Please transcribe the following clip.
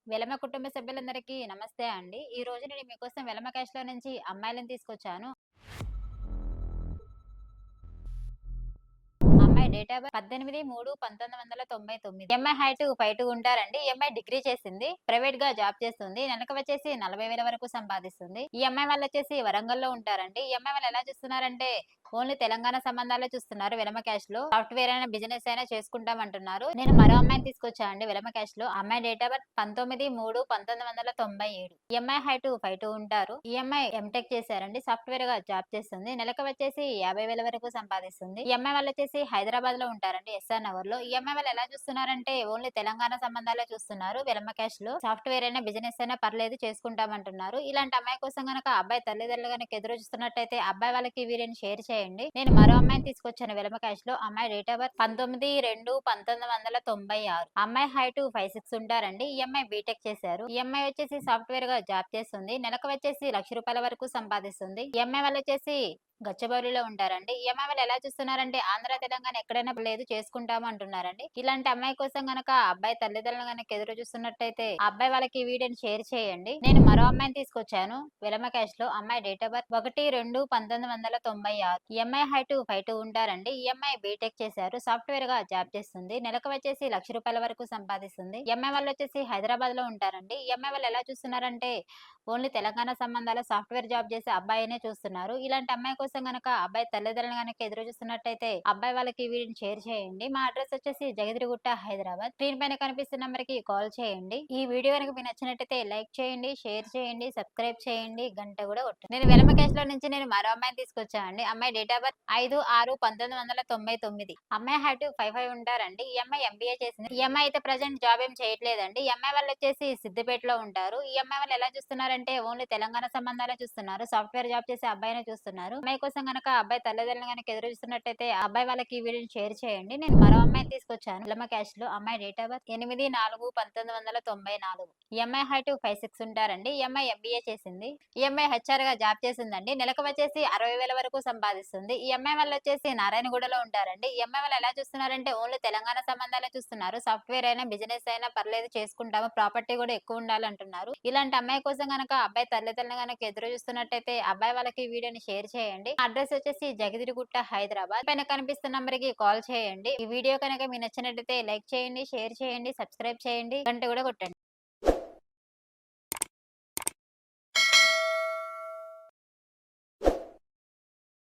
వెలమ కుటుంబ సభ్యులందరికీ నమస్తే అండి. ఈ రోజు నేను మీకోసం వెలమ క్యాష్‌లో నుంచి అమ్మాయిలని తీసుకొచ్చాను. అమ్మాయి డేట్ ఆఫ్ బర్త్ 18/3/1999. ఈ అమ్మాయి హైట్ 5'2" ఉంటారండి. ఈ అమ్మాయి డిగ్రీ చేసింది. ప్రైవేట్‌గా జాబ్ చేస్తుంది. నెలకు వచ్చేసి 40,000 వరకు సంపాదిస్తుంది. ఈ అమ్మాయి వాళ్ళొచ్చేసి వరంగల్‌లో ఉంటారండి. ఈ అమ్మాయి వాళ్ళు ఎలా చూస్తున్నారంటే ఓన్లీ తెలంగాణ సంబంధాలే చూస్తున్నారు వెలమ క్యాష్‌లో. సాఫ్ట్‌వేర్ అయినా, బిజినెస్ అయినా చేసుకుంటామంటున్నారు. నేను మరో అమ్మాయిని తీసుకొచ్చా అండి వెలమ క్యాష్‌లో. అమ్మాయి డేట్ ఆఫ్ బర్త్ 19/3/1997. ఈ అమ్మాయి హైట్ 5'2" ఉంటారు. ఈ అమ్మాయి ఎంటెక్ చేశారండి. సాఫ్ట్‌వేర్‌గా జాబ్ చేస్తుంది. నెలకు వచ్చేసి 50,000 వరకు సంపాదిస్తుంది. ఈ అమ్మాయి వాళ్ళొచ్చేసి హైదరాబాద్‌లో ఉంటారండి. ఎస్ఆర్ నగర్‌లో. ఈ అమ్మాయి వాళ్ళు ఎలా చూస్తున్నారంటే ఓన్లీ తెలంగాణ సంబంధాలే చూస్తున్నారు వెలమ క్యాష్‌లో. సాఫ్ట్‌వేర్ అయినా, బిజినెస్ అయినా పర్లేదు చేసుకుంటామంటున్నారు. ఇలాంటి అమ్మాయి కోసం గనక అబ్బాయి తల్లిదండ్రులు గనక ఎదురు చూస్తున్నట్టయితే అబ్బాయి వాళ్ళకి వీడియోని షేర్ చేయండి. నేను మరో అమ్మాయిని తీసుకొచ్చాను వెలమ క్యాష్‌లో. అమ్మాయి డేట్ ఆఫ్ బర్త్ 19/2/1996. అమ్మాయి హైట్ 5'6" ఉంటారండి. ఈ అమ్మాయి బీటెక్ చేశారు. ఈ అమ్మాయి వచ్చేసి సాఫ్ట్‌వేర్‌గా జాబ్ చేస్తుంది. నెలకు వచ్చేసి ₹1,00,000 వరకు సంపాదిస్తుంది. ఈ అమ్మాయి వాళ్ళొచ్చేసి గచ్చిబౌలిలో ఉంటారండి. ఈ అమ్మాయి వాళ్ళు ఎలా చూస్తున్నారంటే ఆంధ్ర, తెలంగాణ ఎక్కడైనా లేదు చేసుకుంటాము అంటున్నారండి. ఇలాంటి అమ్మాయి కోసం గనక అబ్బాయి తల్లిదండ్రులు గనక ఎదురు చూస్తున్నట్టయితే ఆ అబ్బాయి వాళ్ళకి ఈ వీడియోని షేర్ చేయండి. నేను మరో అమ్మాయిని తీసుకొచ్చాను వెలమ క్యాష్‌లో. అమ్మాయి డేట్ ఆఫ్ బర్త్ 1/2/1996. ఈ అమ్మాయి హైట్ 5'2" ఉంటారండి. ఈ అమ్మాయి బీటెక్ చేశారు. సాఫ్ట్‌వేర్‌గా జాబ్ చేస్తుంది. నెలకు వచ్చేసి ₹1,00,000 వరకు సంపాదిస్తుంది. ఈ అమ్మాయి వాళ్ళొచ్చేసి హైదరాబాద్‌లో ఉంటారండి. ఈ అమ్మాయి వాళ్ళు ఎలా చూస్తున్నారంటే ఓన్లీ తెలంగాణ సంబంధాల సాఫ్ట్‌వేర్ జాబ్ చేసే అబ్బాయినే చూస్తున్నారు. ఇలాంటి అమ్మాయి కోసం గనక అబ్బాయి తల్లిదండ్రులు గనక ఎదురు చూస్తున్నట్టయితే అబ్బాయి వాళ్ళకి ఈ వీడియోని షేర్ చేయండి. మా అడ్రస్ వచ్చేసి జగద్గిరిగుట్ట, హైదరాబాద్. స్క్రీన్ పైన కనిపిస్తున్న నంబర్‌కి కాల్ చేయండి. ఈ వీడియో గనక మీకు నచ్చినట్టయితే లైక్ చేయండి, షేర్ చేయండి, సబ్స్క్రైబ్ చేయండి, గంట కూడా కొట్టండి. నేను వెలమ క్యాష్‌లో నుంచి నేను మరో అమ్మాయిని తీసుకొచ్చా అండి. అమ్మాయి డేట్ ఆఫ్ బర్త్ 5/6/1999. అమ్మాయి హైట్ 5'5" ఉంటారండి. ఈ అమ్మాయి ఎంబీఏ చేసింది. ఈ అమ్మాయి అయితే ప్రెజెంట్ జాబ్ ఏం చేయట్లేదండి. ఈ అమ్మాయి వాళ్ళు వచ్చేసి సిద్దిపేటలో ఉంటారు. ఈ అమ్మాయి వాళ్ళు ఎలా చూస్తున్నారంటే ఓన్లీ తెలంగాణ సంబంధాలే చూస్తున్నారు. సాఫ్ట్‌వేర్ జాబ్ చేసే అబ్బాయినే చూస్తున్నారు. అమ్మాయి కోసం గనక అబ్బాయి తల్లిదండ్రులు గనక ఎదురు చూస్తున్నట్టయితే ఆ అబ్బాయి వాళ్ళకి ఈ వీడియోని షేర్ చేయండి. నేను మరో అమ్మాయిని తీసుకొచ్చాను వెలమ క్యాష్‌లో. అమ్మాయి డేట్ ఆఫ్ బర్త్ 8/4/1994. ఈ అమ్మాయి హైట్ 5'6" ఉంటారండి. ఈ అమ్మాయి ఎంబీఏ చేసింది. ఈ అమ్మాయి హెచ్ఆర్‌గా జాబ్ చేసిందండి. నెలకు వచ్చేసి 60,000 వరకు సంపాదిస్తుంది. ఈ అమ్మాయి వాళ్ళు వచ్చేసి నారాయణగూడలో ఉంటారండి. ఈ అమ్మాయి వాళ్ళు ఎలా చూస్తున్నారంటే ఓన్లీ తెలంగాణ సంబంధాలే చూస్తున్నారు. సాఫ్ట్‌వేర్ అయినా, బిజినెస్ అయినా పర్లేదు చేసుకుంటాము. ప్రాపర్టీ కూడా ఎక్కువ ఉండాలంటున్నారు. ఇలాంటి అమ్మాయి కోసం గనక అబ్బాయి తల్లిదండ్రులు గనక ఎదురు చూస్తున్నట్టయితే అబ్బాయి వాళ్ళకి ఈ వీడియోని షేర్ చేయండి. అడ్రస్ వచ్చేసి జగదిరిగుట్ట, హైదరాబాద్. పైన కనిపిస్తున్న నంబర్‌కి కాల్ చేయండి. ఈ వీడియో కనుక మీకు నచ్చినట్టయితే లైక్ చేయండి, షేర్ చేయండి, సబ్స్క్రైబ్ చేయండి, గంట కూడా కొట్టండి.